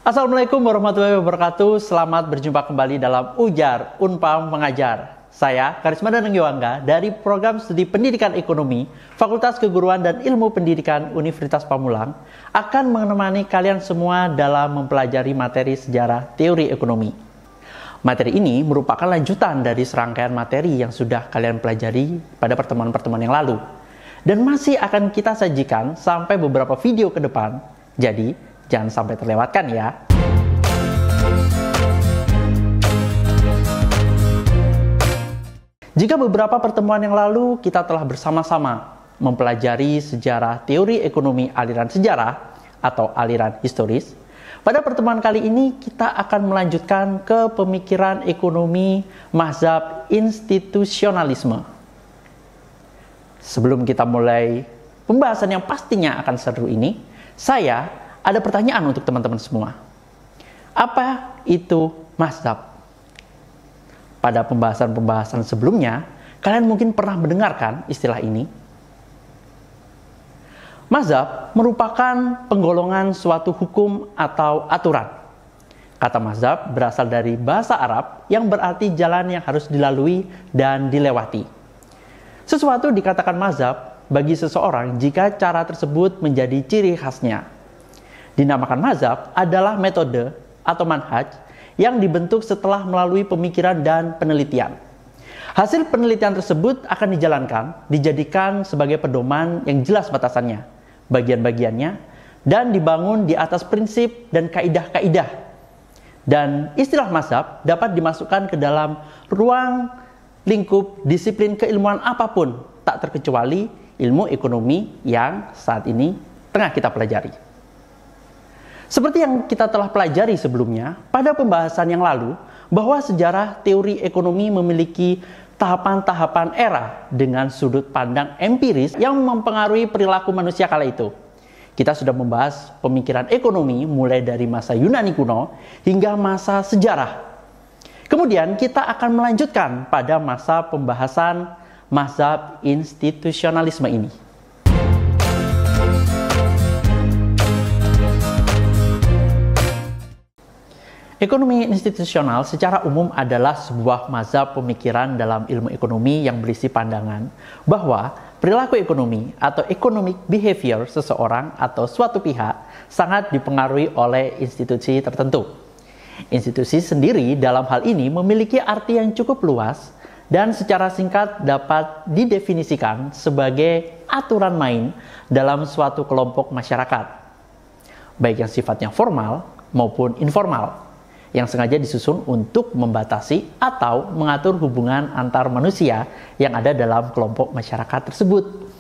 Assalamualaikum warahmatullahi wabarakatuh. Selamat berjumpa kembali dalam Ujar Unpam Mengajar. Saya Karisma Danenggiwangga dari Program Studi Pendidikan Ekonomi Fakultas Keguruan dan Ilmu Pendidikan Universitas Pamulang akan menemani kalian semua dalam mempelajari materi sejarah teori ekonomi. Materi ini merupakan lanjutan dari serangkaian materi yang sudah kalian pelajari pada pertemuan-pertemuan yang lalu dan masih akan kita sajikan sampai beberapa video ke depan. Jadi, jangan sampai terlewatkan ya. Jika beberapa pertemuan yang lalu kita telah bersama-sama mempelajari sejarah teori ekonomi aliran sejarah atau aliran historis, pada pertemuan kali ini kita akan melanjutkan ke pemikiran ekonomi mazhab institusionalisme. Sebelum kita mulai pembahasan yang pastinya akan seru ini, saya ada pertanyaan untuk teman-teman semua. Apa itu mazhab? Pada pembahasan-pembahasan sebelumnya, kalian mungkin pernah mendengarkan istilah ini. Mazhab merupakan penggolongan suatu hukum atau aturan. Kata mazhab berasal dari bahasa Arab yang berarti jalan yang harus dilalui dan dilewati. Sesuatu dikatakan mazhab bagi seseorang jika cara tersebut menjadi ciri khasnya. Dinamakan mazhab adalah metode atau manhaj yang dibentuk setelah melalui pemikiran dan penelitian. Hasil penelitian tersebut akan dijadikan sebagai pedoman yang jelas batasannya, bagian-bagiannya, dan dibangun di atas prinsip dan kaidah-kaidah. Dan istilah mazhab dapat dimasukkan ke dalam ruang lingkup disiplin keilmuan apapun, tak terkecuali ilmu ekonomi yang saat ini tengah kita pelajari. Seperti yang kita telah pelajari sebelumnya, pada pembahasan yang lalu, bahwa sejarah teori ekonomi memiliki tahapan-tahapan era dengan sudut pandang empiris yang mempengaruhi perilaku manusia kala itu. Kita sudah membahas pemikiran ekonomi mulai dari masa Yunani kuno hingga masa sejarah. Kemudian kita akan melanjutkan pada masa pembahasan mazhab institusionalisme ini. Ekonomi institusional secara umum adalah sebuah mazhab pemikiran dalam ilmu ekonomi yang berisi pandangan bahwa perilaku ekonomi atau economic behavior seseorang atau suatu pihak sangat dipengaruhi oleh institusi tertentu. Institusi sendiri dalam hal ini memiliki arti yang cukup luas dan secara singkat dapat didefinisikan sebagai aturan main dalam suatu kelompok masyarakat, baik yang sifatnya formal maupun informal, yang sengaja disusun untuk membatasi atau mengatur hubungan antar manusia yang ada dalam kelompok masyarakat tersebut.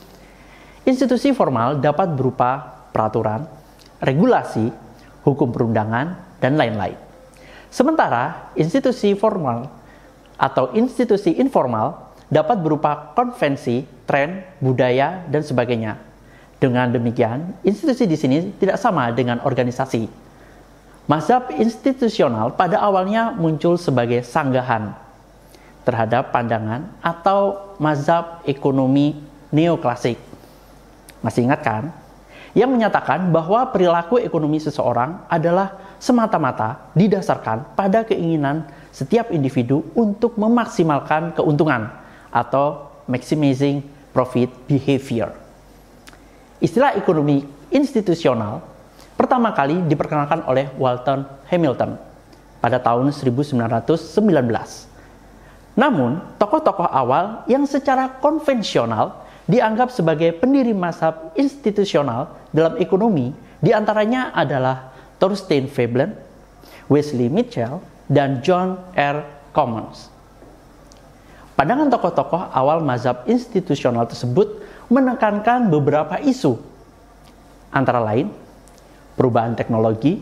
Institusi formal dapat berupa peraturan, regulasi, hukum perundangan, dan lain-lain. Sementara institusi formal atau institusi informal dapat berupa konvensi, tren, budaya, dan sebagainya. Dengan demikian, institusi di sini tidak sama dengan organisasi. Mazhab institusional pada awalnya muncul sebagai sanggahan terhadap pandangan atau mazhab ekonomi neoklasik. Masih ingat kan? Yang menyatakan bahwa perilaku ekonomi seseorang adalah semata-mata didasarkan pada keinginan setiap individu untuk memaksimalkan keuntungan atau maximizing profit behavior. Istilah ekonomi institusional pertama kali diperkenalkan oleh Walter Hamilton pada tahun 1919. Namun, tokoh-tokoh awal yang secara konvensional dianggap sebagai pendiri mazhab institusional dalam ekonomi diantaranya adalah Thorstein Veblen, Wesley Mitchell, dan John R. Commons. Pandangan tokoh-tokoh awal mazhab institusional tersebut menekankan beberapa isu, antara lain perubahan teknologi,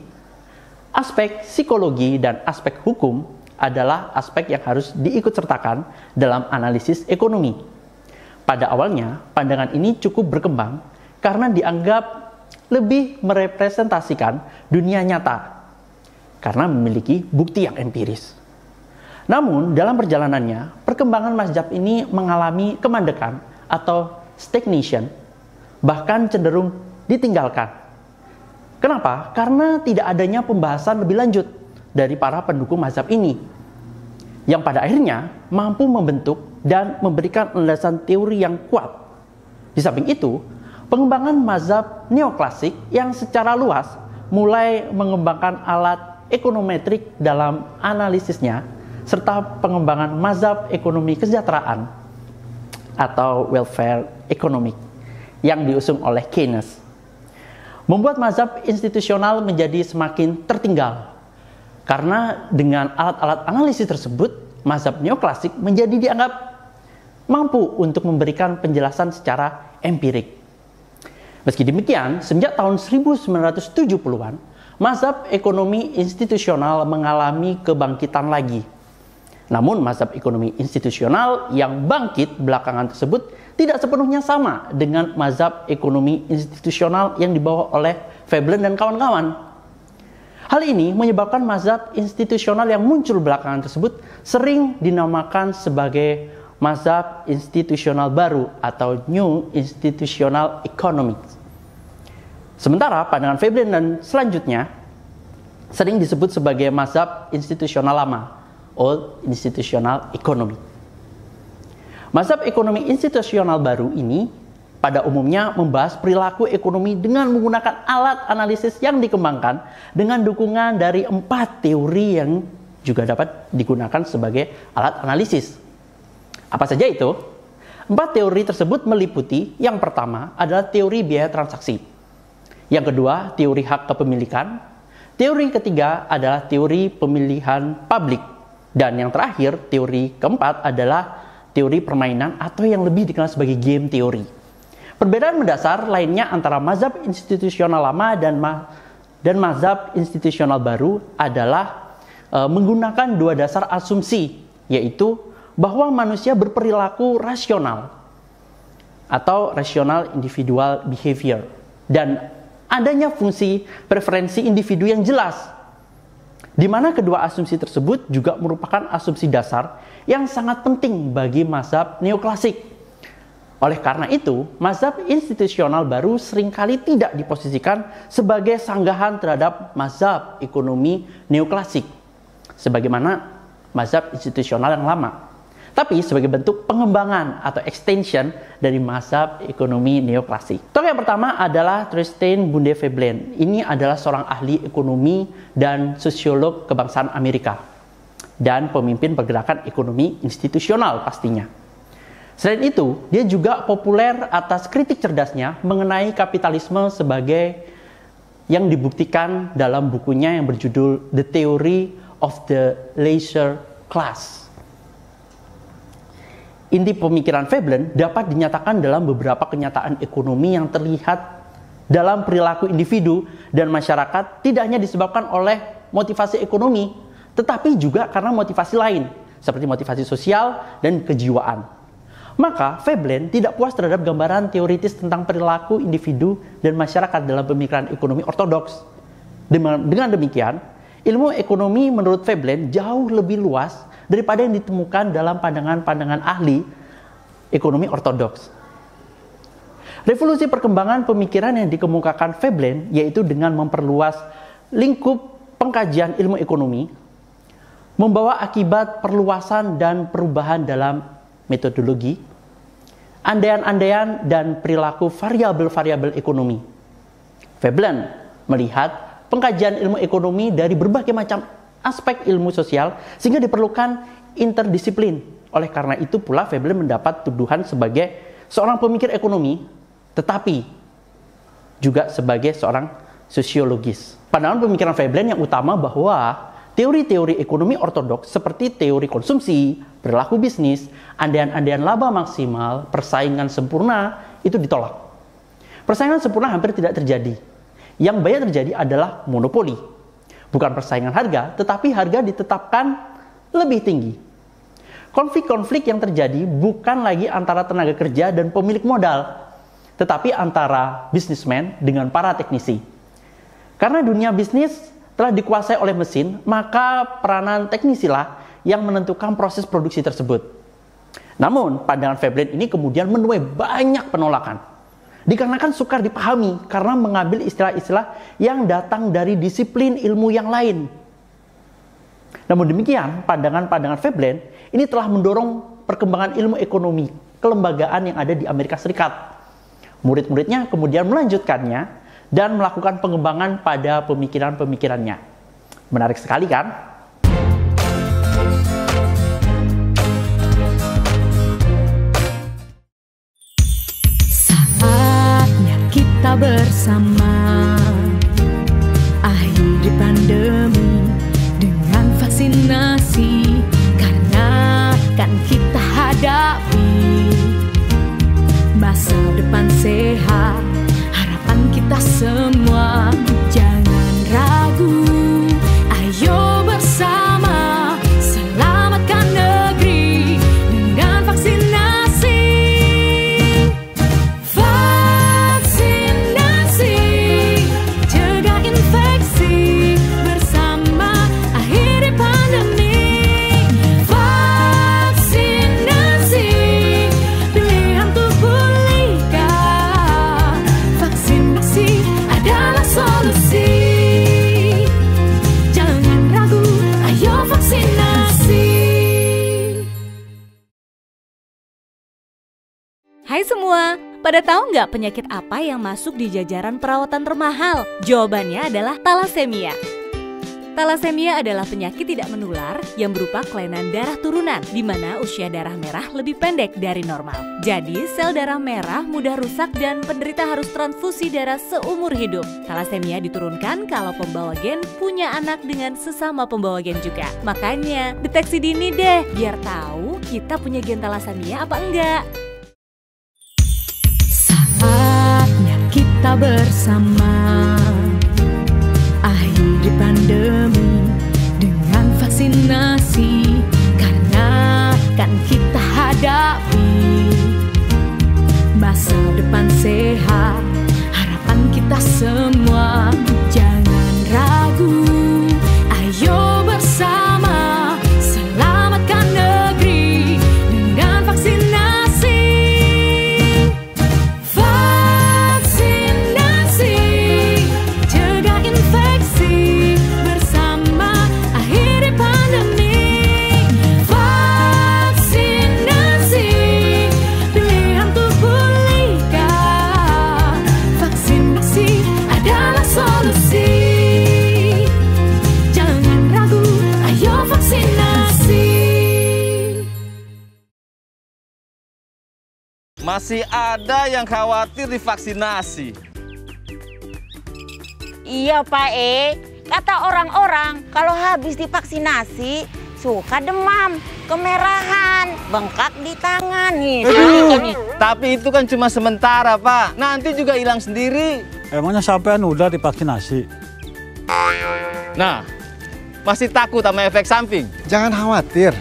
aspek psikologi, dan aspek hukum adalah aspek yang harus diikutsertakan dalam analisis ekonomi. Pada awalnya, pandangan ini cukup berkembang karena dianggap lebih merepresentasikan dunia nyata karena memiliki bukti yang empiris. Namun, dalam perjalanannya, perkembangan mazhab ini mengalami kemandekan atau stagnation, bahkan cenderung ditinggalkan. Kenapa? Karena tidak adanya pembahasan lebih lanjut dari para pendukung mazhab ini, yang pada akhirnya mampu membentuk dan memberikan landasan teori yang kuat. Di samping itu, pengembangan mazhab neoklasik yang secara luas mulai mengembangkan alat ekonometrik dalam analisisnya, serta pengembangan mazhab ekonomi kesejahteraan atau welfare economic yang diusung oleh Keynes, membuat mazhab institusional menjadi semakin tertinggal. Karena dengan alat-alat analisis tersebut, mazhab neoklasik menjadi dianggap mampu untuk memberikan penjelasan secara empirik. Meski demikian, sejak tahun 1970-an, mazhab ekonomi institusional mengalami kebangkitan lagi. Namun, mazhab ekonomi institusional yang bangkit belakangan tersebut tidak sepenuhnya sama dengan mazhab ekonomi institusional yang dibawa oleh Veblen dan kawan-kawan. Hal ini menyebabkan mazhab institusional yang muncul belakangan tersebut sering dinamakan sebagai mazhab institusional baru atau New Institutional Economics. Sementara pandangan Veblen dan selanjutnya sering disebut sebagai mazhab institusional lama, Old Institutional Economy. Mazhab ekonomi institusional baru ini pada umumnya membahas perilaku ekonomi dengan menggunakan alat analisis yang dikembangkan dengan dukungan dari 4 teori yang juga dapat digunakan sebagai alat analisis. Apa saja itu? 4 teori tersebut meliputi, yang pertama adalah teori biaya transaksi, yang kedua teori hak kepemilikan, teori ketiga adalah teori pemilihan publik, dan yang terakhir teori keempat adalah teori permainan atau yang lebih dikenal sebagai game teori. Perbedaan mendasar lainnya antara mazhab institusional lama dan mazhab institusional baru adalah menggunakan 2 dasar asumsi, yaitu bahwa manusia berperilaku rasional atau rational individual behavior, dan adanya fungsi preferensi individu yang jelas, di mana kedua asumsi tersebut juga merupakan asumsi dasar yang sangat penting bagi mazhab neoklasik. Oleh karena itu, mazhab institusional baru seringkali tidak diposisikan sebagai sanggahan terhadap mazhab ekonomi neoklasik, sebagaimana mazhab institusional yang lama, tapi sebagai bentuk pengembangan atau extension dari mazhab ekonomi neoklasik. Tokoh yang pertama adalah Tristan Bunde Veblen. Ini adalah seorang ahli ekonomi dan sosiolog kebangsaan Amerika, dan pemimpin pergerakan ekonomi institusional pastinya. Selain itu, dia juga populer atas kritik cerdasnya mengenai kapitalisme sebagai yang dibuktikan dalam bukunya yang berjudul The Theory of the Leisure Class. Inti pemikiran Veblen dapat dinyatakan dalam beberapa kenyataan ekonomi yang terlihat dalam perilaku individu dan masyarakat, tidak hanya disebabkan oleh motivasi ekonomi, tetapi juga karena motivasi lain, seperti motivasi sosial dan kejiwaan. Maka Veblen tidak puas terhadap gambaran teoritis tentang perilaku individu dan masyarakat dalam pemikiran ekonomi ortodoks. Dengan demikian, ilmu ekonomi menurut Veblen jauh lebih luas daripada yang ditemukan dalam pandangan-pandangan ahli ekonomi ortodoks. Revolusi perkembangan pemikiran yang dikemukakan Veblen, yaitu dengan memperluas lingkup pengkajian ilmu ekonomi, membawa akibat perluasan dan perubahan dalam metodologi, andaian-andaian, dan perilaku variabel-variabel ekonomi. Veblen melihat pengkajian ilmu ekonomi dari berbagai macam aspek ilmu sosial sehingga diperlukan interdisiplin. Oleh karena itu pula Veblen mendapat tuduhan sebagai seorang pemikir ekonomi, tetapi juga sebagai seorang sosiologis. Pandangan pemikiran Veblen yang utama bahwa teori-teori ekonomi ortodoks seperti teori konsumsi, perilaku bisnis, andaian-andaian laba maksimal, persaingan sempurna itu ditolak. Persaingan sempurna hampir tidak terjadi. Yang banyak terjadi adalah monopoli. Bukan persaingan harga, tetapi harga ditetapkan lebih tinggi. Konflik-konflik yang terjadi bukan lagi antara tenaga kerja dan pemilik modal, tetapi antara bisnismen dengan para teknisi. Karena dunia bisnis telah dikuasai oleh mesin, maka peranan teknisilah yang menentukan proses produksi tersebut. Namun, pandangan Veblen ini kemudian menuai banyak penolakan. Dikarenakan sukar dipahami karena mengambil istilah-istilah yang datang dari disiplin ilmu yang lain. Namun demikian, pandangan-pandangan Veblen ini telah mendorong perkembangan ilmu ekonomi kelembagaan yang ada di Amerika Serikat. Murid-muridnya kemudian melanjutkannya dan melakukan pengembangan pada pemikiran-pemikirannya. Menarik sekali kan? Kita bersama akhiri pandemi dengan vaksinasi, karena kan kita hadapi masa depan sehat, harapan kita semua. Jangan ragu, ayo bersama selamatkan negeri dengan vaksinasi. Hai semua, pada tahu nggak penyakit apa yang masuk di jajaran perawatan termahal? Jawabannya adalah talasemia. Talasemia adalah penyakit tidak menular yang berupa kelainan darah turunan, di mana usia darah merah lebih pendek dari normal. Jadi, sel darah merah mudah rusak dan penderita harus transfusi darah seumur hidup. Talasemia diturunkan kalau pembawa gen punya anak dengan sesama pembawa gen juga. Makanya, deteksi dini deh, biar tahu kita punya gen talasemia apa enggak. Saatnya kita bersama akhiri pandemi dengan vaksinasi, karena kan kita hadapi masa depan sehat, harapan kita semua. Jangan ragu, ayo bersama selamatkan negeri dengan vaksinasi. Masih ada yang khawatir divaksinasi. Iya Pak kata orang-orang kalau habis divaksinasi suka demam, kemerahan, bengkak di tangan nih. Tapi itu kan cuma sementara Pak, nanti juga hilang sendiri. Emangnya sampean udah divaksinasi? Nah, masih takut sama efek samping? Jangan khawatir.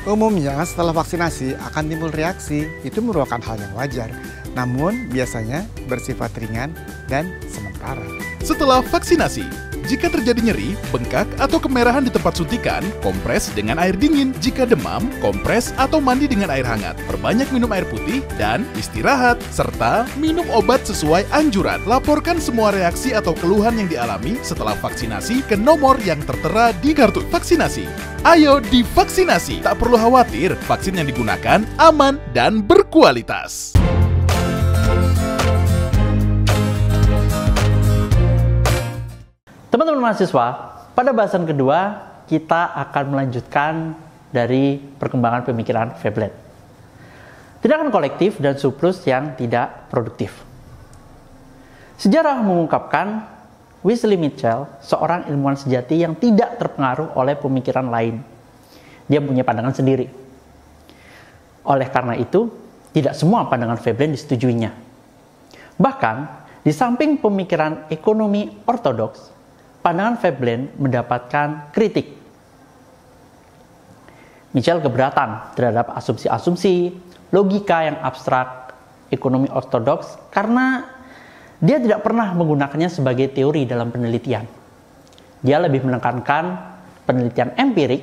Umumnya setelah vaksinasi akan timbul reaksi, itu merupakan hal yang wajar. Namun biasanya bersifat ringan dan sementara. Setelah vaksinasi, jika terjadi nyeri, bengkak, atau kemerahan di tempat suntikan, kompres dengan air dingin. Jika demam, kompres atau mandi dengan air hangat. Perbanyak minum air putih dan istirahat, serta minum obat sesuai anjuran. Laporkan semua reaksi atau keluhan yang dialami setelah vaksinasi ke nomor yang tertera di kartu vaksinasi. Ayo divaksinasi, tak perlu khawatir, vaksin yang digunakan aman dan berkualitas. Teman-teman mahasiswa, pada bahasan kedua kita akan melanjutkan dari perkembangan pemikiran Veblen. Tindakan kolektif dan surplus yang tidak produktif. Sejarah mengungkapkan Wesley Mitchell, seorang ilmuwan sejati yang tidak terpengaruh oleh pemikiran lain. Dia punya pandangan sendiri. Oleh karena itu, tidak semua pandangan Veblen disetujuinya. Bahkan, di samping pemikiran ekonomi ortodoks, pandangan Veblen mendapatkan kritik. Mitchell keberatan terhadap asumsi-asumsi, logika yang abstrak ekonomi ortodoks karena dia tidak pernah menggunakannya sebagai teori dalam penelitian. Dia lebih menekankan penelitian empirik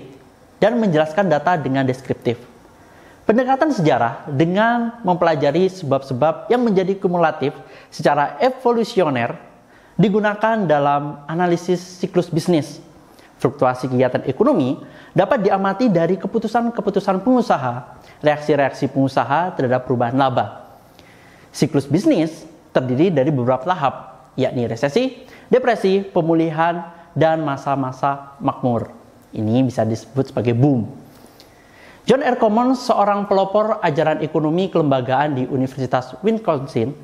dan menjelaskan data dengan deskriptif. Pendekatan sejarah dengan mempelajari sebab-sebab yang menjadi kumulatif secara evolusioner digunakan dalam analisis siklus bisnis. Fluktuasi kegiatan ekonomi dapat diamati dari keputusan-keputusan pengusaha, reaksi-reaksi pengusaha terhadap perubahan laba. Siklus bisnis terdiri dari beberapa tahap, yakni resesi, depresi, pemulihan, dan masa-masa makmur. Ini bisa disebut sebagai boom. John R. Commons, seorang pelopor ajaran ekonomi kelembagaan di Universitas Wisconsin,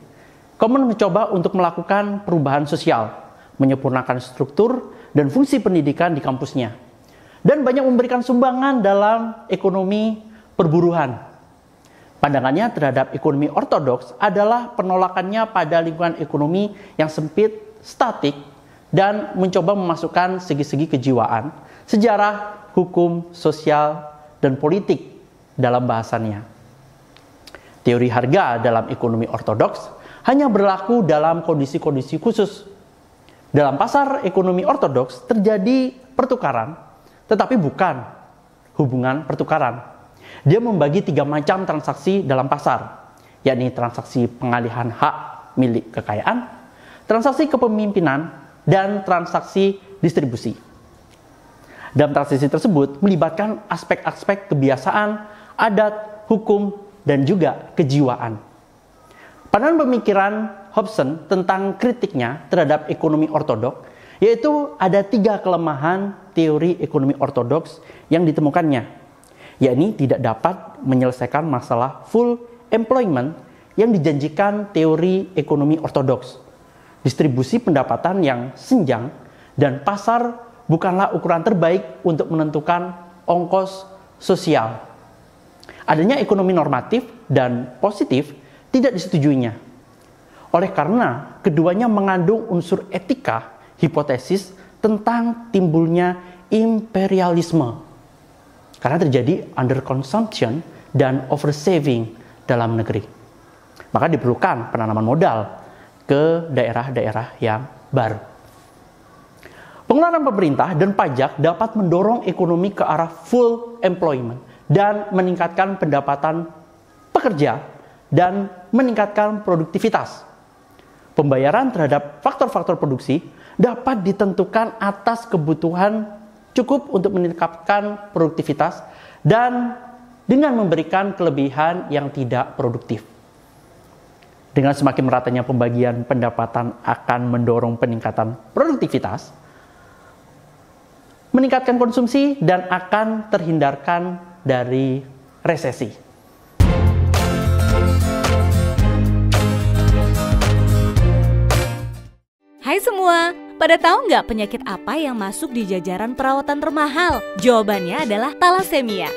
Commons mencoba untuk melakukan perubahan sosial, menyempurnakan struktur dan fungsi pendidikan di kampusnya, dan banyak memberikan sumbangan dalam ekonomi perburuhan. Pandangannya terhadap ekonomi ortodoks adalah penolakannya pada lingkungan ekonomi yang sempit, statik, dan mencoba memasukkan segi-segi kejiwaan, sejarah, hukum, sosial, dan politik dalam bahasannya. Teori harga dalam ekonomi ortodoks hanya berlaku dalam kondisi-kondisi khusus. Dalam pasar ekonomi ortodoks terjadi pertukaran, tetapi bukan hubungan pertukaran. Dia membagi 3 macam transaksi dalam pasar, yakni transaksi pengalihan hak milik kekayaan, transaksi kepemimpinan, dan transaksi distribusi. Dalam transaksi tersebut melibatkan aspek-aspek kebiasaan, adat, hukum, dan juga kejiwaan. Pandangan pemikiran Hobson tentang kritiknya terhadap ekonomi ortodoks, yaitu ada 3 kelemahan teori ekonomi ortodoks yang ditemukannya, yakni tidak dapat menyelesaikan masalah full employment yang dijanjikan teori ekonomi ortodoks, distribusi pendapatan yang senjang, dan pasar bukanlah ukuran terbaik untuk menentukan ongkos sosial. Adanya ekonomi normatif dan positif tidak disetujuinya. Oleh karena keduanya mengandung unsur etika, hipotesis tentang timbulnya imperialisme. Karena terjadi underconsumption dan oversaving dalam negeri. Maka diperlukan penanaman modal ke daerah-daerah yang baru. Pengeluaran pemerintah dan pajak dapat mendorong ekonomi ke arah full employment dan meningkatkan pendapatan pekerja dan meningkatkan produktivitas. Pembayaran terhadap faktor-faktor produksi dapat ditentukan atas kebutuhan cukup untuk meningkatkan produktivitas dan dengan memberikan kelebihan yang tidak produktif. Dengan semakin meratanya pembagian pendapatan akan mendorong peningkatan produktivitas, meningkatkan konsumsi, dan akan terhindarkan dari resesi. Hai semua, pada tahu nggak penyakit apa yang masuk di jajaran perawatan termahal? Jawabannya adalah talasemia.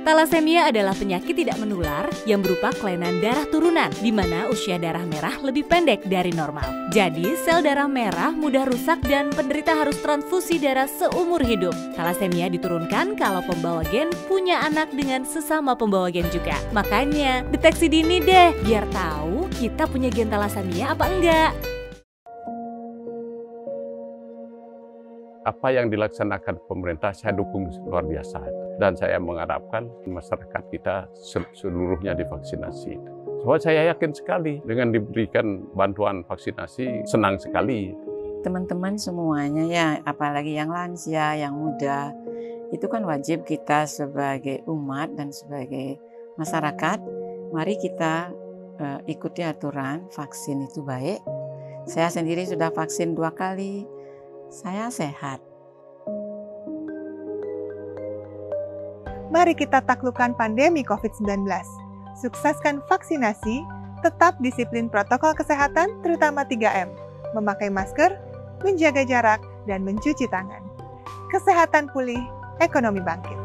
Talasemia adalah penyakit tidak menular yang berupa kelainan darah turunan, di mana usia darah merah lebih pendek dari normal. Jadi, sel darah merah mudah rusak dan penderita harus transfusi darah seumur hidup. Talasemia diturunkan kalau pembawa gen punya anak dengan sesama pembawa gen juga. Makanya, deteksi dini deh, biar tahu kita punya gen talasemia apa enggak. Apa yang dilaksanakan pemerintah saya dukung luar biasa. Dan saya mengharapkan masyarakat kita seluruhnya divaksinasi. Soalnya saya yakin sekali dengan diberikan bantuan vaksinasi, senang sekali. Teman-teman semuanya ya, apalagi yang lansia, yang muda, itu kan wajib kita sebagai umat dan sebagai masyarakat, mari kita ikuti aturan, vaksin itu baik. Saya sendiri sudah vaksin 2 kali, saya sehat. Mari kita taklukkan pandemi COVID-19. Sukseskan vaksinasi, tetap disiplin protokol kesehatan terutama 3M. Memakai masker, menjaga jarak, dan mencuci tangan. Kesehatan pulih, ekonomi bangkit.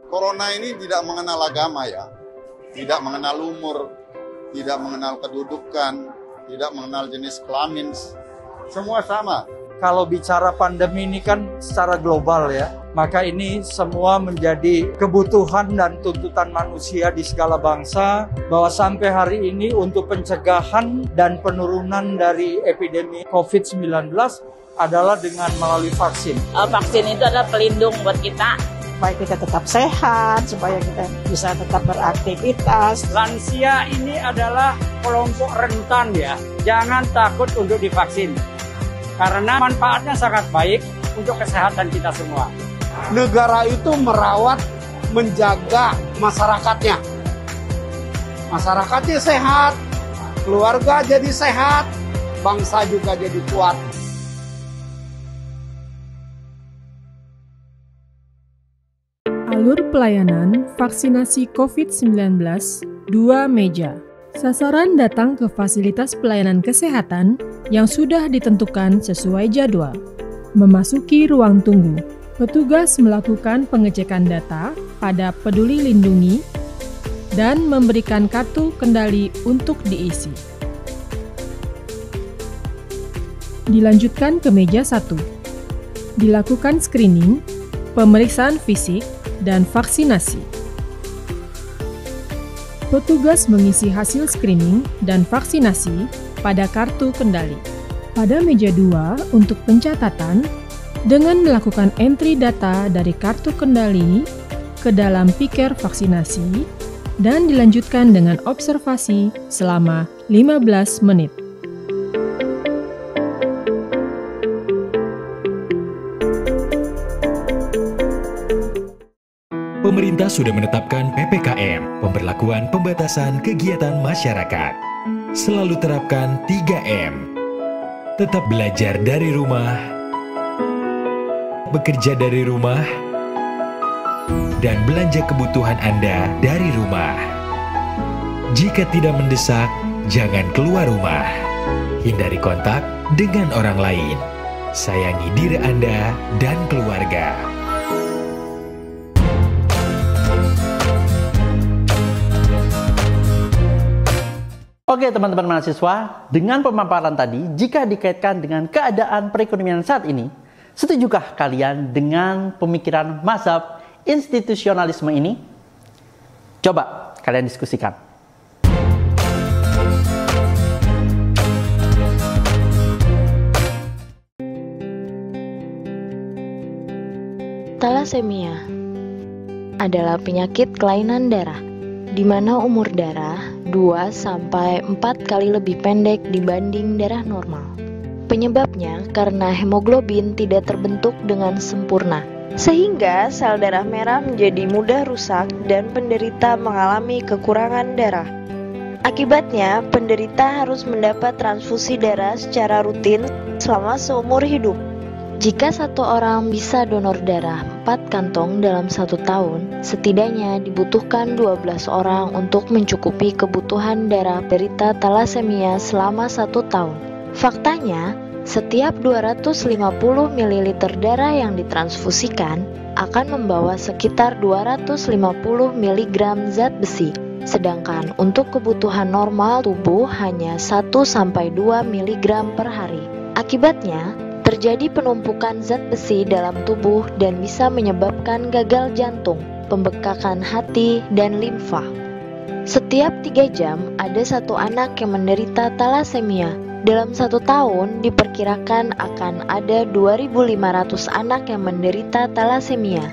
Corona ini tidak mengenal agama ya, tidak mengenal umur, tidak mengenal kedudukan, tidak mengenal jenis kelamin, semua sama. Kalau bicara pandemi ini kan secara global ya, maka ini semua menjadi kebutuhan dan tuntutan manusia di segala bangsa, bahwa sampai hari ini untuk pencegahan dan penurunan dari epidemi COVID-19 adalah dengan melalui vaksin. Vaksin itu adalah pelindung buat kita. Supaya kita tetap sehat, supaya kita bisa tetap beraktivitas. Lansia ini adalah kelompok rentan ya, jangan takut untuk divaksin. Karena manfaatnya sangat baik untuk kesehatan kita semua. Negara itu merawat, menjaga masyarakatnya. Masyarakatnya sehat, keluarga jadi sehat, bangsa juga jadi kuat. Alur pelayanan vaksinasi COVID-19 2 meja. Sasaran datang ke fasilitas pelayanan kesehatan yang sudah ditentukan sesuai jadwal. Memasuki ruang tunggu, petugas melakukan pengecekan data pada Peduli Lindungi dan memberikan kartu kendali untuk diisi. Dilanjutkan ke meja 1. Dilakukan screening, pemeriksaan fisik, dan vaksinasi. Petugas mengisi hasil screening dan vaksinasi pada kartu kendali. Pada meja 2 untuk pencatatan, dengan melakukan entry data dari kartu kendali ke dalam piker vaksinasi dan dilanjutkan dengan observasi selama 15 menit. Pemerintah sudah menetapkan PPKM, pemberlakuan pembatasan kegiatan masyarakat. Selalu terapkan 3M. Tetap belajar dari rumah, bekerja dari rumah, dan belanja kebutuhan Anda dari rumah. Jika tidak mendesak, jangan keluar rumah. Hindari kontak dengan orang lain. Sayangi diri Anda dan keluarga. Oke teman-teman mahasiswa, dengan pemaparan tadi, jika dikaitkan dengan keadaan perekonomian saat ini, setujukah kalian dengan pemikiran mazhab institusionalisme ini? Coba kalian diskusikan. Thalassemia adalah penyakit kelainan darah, di mana umur darah 2-4 kali lebih pendek dibanding darah normal. Penyebabnya karena hemoglobin tidak terbentuk dengan sempurna, sehingga sel darah merah menjadi mudah rusak dan penderita mengalami kekurangan darah. Akibatnya, penderita harus mendapat transfusi darah secara rutin selama seumur hidup. Jika satu orang bisa donor darah 4 kantong dalam 1 tahun, setidaknya dibutuhkan 12 orang untuk mencukupi kebutuhan darah penderita thalassemia selama 1 tahun. Faktanya, setiap 250 ml darah yang ditransfusikan akan membawa sekitar 250 mg zat besi, sedangkan untuk kebutuhan normal tubuh hanya 1-2 mg per hari. Akibatnya, terjadi penumpukan zat besi dalam tubuh dan bisa menyebabkan gagal jantung, pembekakan hati, dan limfa. Setiap 3 jam ada 1 anak yang menderita thalassemia. Dalam 1 tahun diperkirakan akan ada 2.500 anak yang menderita thalassemia.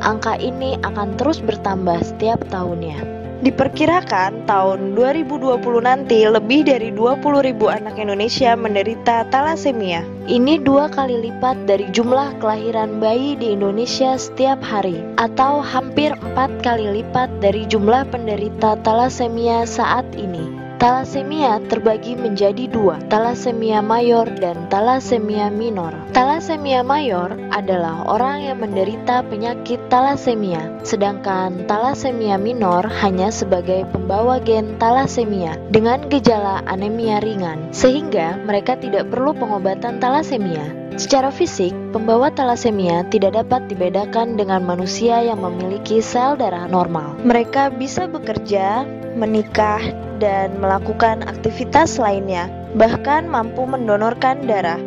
Angka ini akan terus bertambah setiap tahunnya. Diperkirakan tahun 2020 nanti lebih dari 20.000 anak Indonesia menderita thalassemia. Ini 2 kali lipat dari jumlah kelahiran bayi di Indonesia setiap hari, atau hampir 4 kali lipat dari jumlah penderita thalassemia saat ini. Thalassemia terbagi menjadi 2, thalassemia mayor dan thalassemia minor. Thalassemia mayor adalah orang yang menderita penyakit thalassemia, sedangkan thalassemia minor hanya sebagai pembawa gen thalassemia dengan gejala anemia ringan, sehingga mereka tidak perlu pengobatan thalassemia. Secara fisik, pembawa thalassemia tidak dapat dibedakan dengan manusia yang memiliki sel darah normal. Mereka bisa bekerja, menikah, dan melakukan aktivitas lainnya, bahkan mampu mendonorkan darah.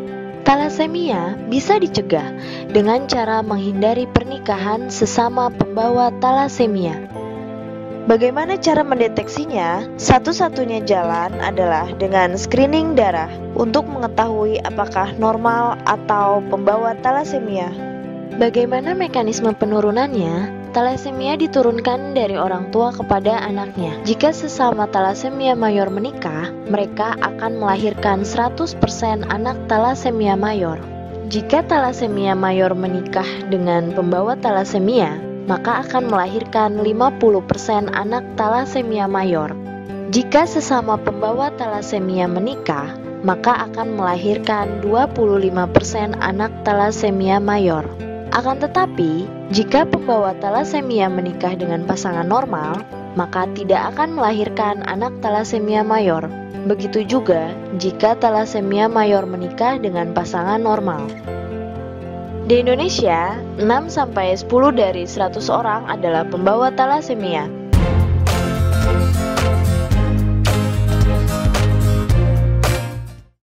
Talasemia bisa dicegah dengan cara menghindari pernikahan sesama pembawa talasemia. Bagaimana cara mendeteksinya? Satu-satunya jalan adalah dengan screening darah untuk mengetahui apakah normal atau pembawa talasemia. Bagaimana mekanisme penurunannya? Talasemia diturunkan dari orang tua kepada anaknya. Jika sesama talasemia mayor menikah, mereka akan melahirkan 100% anak talasemia mayor. Jika talasemia mayor menikah dengan pembawa talasemia, maka akan melahirkan 50% anak talasemia mayor. Jika sesama pembawa talasemia menikah, maka akan melahirkan 25% anak talasemia mayor. Akan tetapi, jika pembawa talasemia menikah dengan pasangan normal, maka tidak akan melahirkan anak talasemia mayor. Begitu juga jika talasemia mayor menikah dengan pasangan normal. Di Indonesia, 6-10 dari 100 orang adalah pembawa talasemia.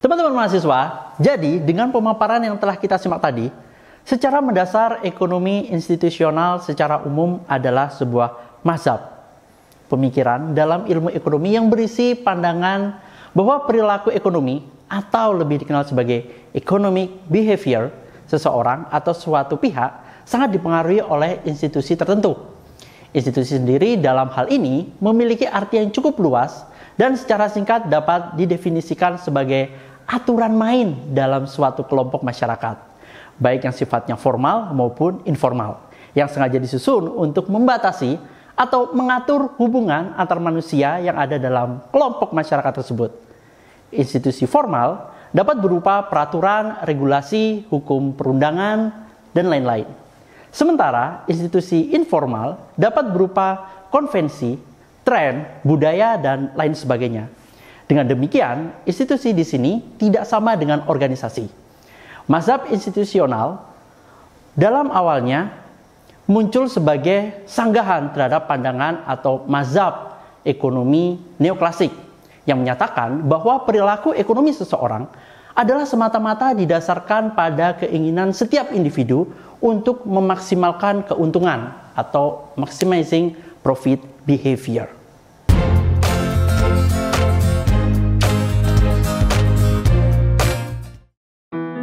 Teman-teman mahasiswa, jadi dengan pemaparan yang telah kita simak tadi, secara mendasar ekonomi institusional secara umum adalah sebuah mazhab pemikiran dalam ilmu ekonomi yang berisi pandangan bahwa perilaku ekonomi atau lebih dikenal sebagai economic behavior seseorang atau suatu pihak sangat dipengaruhi oleh institusi tertentu. Institusi sendiri dalam hal ini memiliki arti yang cukup luas dan secara singkat dapat didefinisikan sebagai aturan main dalam suatu kelompok masyarakat, baik yang sifatnya formal maupun informal, yang sengaja disusun untuk membatasi atau mengatur hubungan antar manusia yang ada dalam kelompok masyarakat tersebut. Institusi formal dapat berupa peraturan, regulasi, hukum perundangan, dan lain-lain. Sementara institusi informal dapat berupa konvensi, tren, budaya, dan lain sebagainya. Dengan demikian, institusi di sini tidak sama dengan organisasi. Mazhab institusional dalam awalnya muncul sebagai sanggahan terhadap pandangan atau mazhab ekonomi neoklasik yang menyatakan bahwa perilaku ekonomi seseorang adalah semata-mata didasarkan pada keinginan setiap individu untuk memaksimalkan keuntungan atau maximizing profit behavior.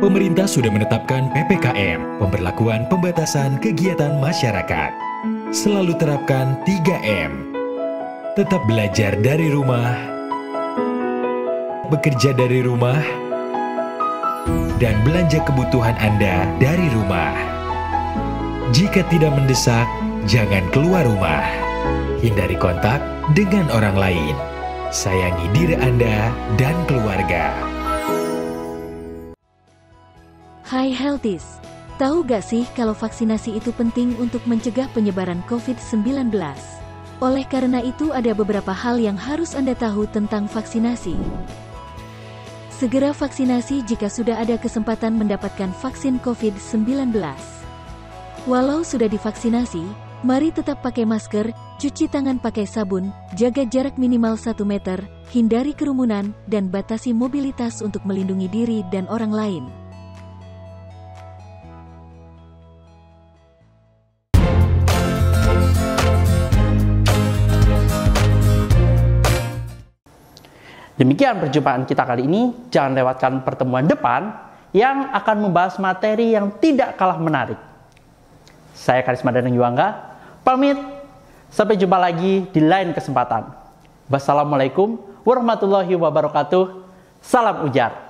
Pemerintah sudah menetapkan PPKM, pemberlakuan pembatasan kegiatan masyarakat. Selalu terapkan 3M. Tetap belajar dari rumah, bekerja dari rumah, dan belanja kebutuhan Anda dari rumah. Jika tidak mendesak, jangan keluar rumah. Hindari kontak dengan orang lain. Sayangi diri Anda dan keluarga. Hai Healthies, tahu gak sih kalau vaksinasi itu penting untuk mencegah penyebaran COVID-19? Oleh karena itu ada beberapa hal yang harus Anda tahu tentang vaksinasi. Segera vaksinasi jika sudah ada kesempatan mendapatkan vaksin COVID-19. Walau sudah divaksinasi, mari tetap pakai masker, cuci tangan pakai sabun, jaga jarak minimal 1 meter, hindari kerumunan, dan batasi mobilitas untuk melindungi diri dan orang lain. Demikian perjumpaan kita kali ini. Jangan lewatkan pertemuan depan yang akan membahas materi yang tidak kalah menarik. Saya Karisma Danang Yuangga, pamit. Sampai jumpa lagi di lain kesempatan. Wassalamualaikum warahmatullahi wabarakatuh. Salam ujar.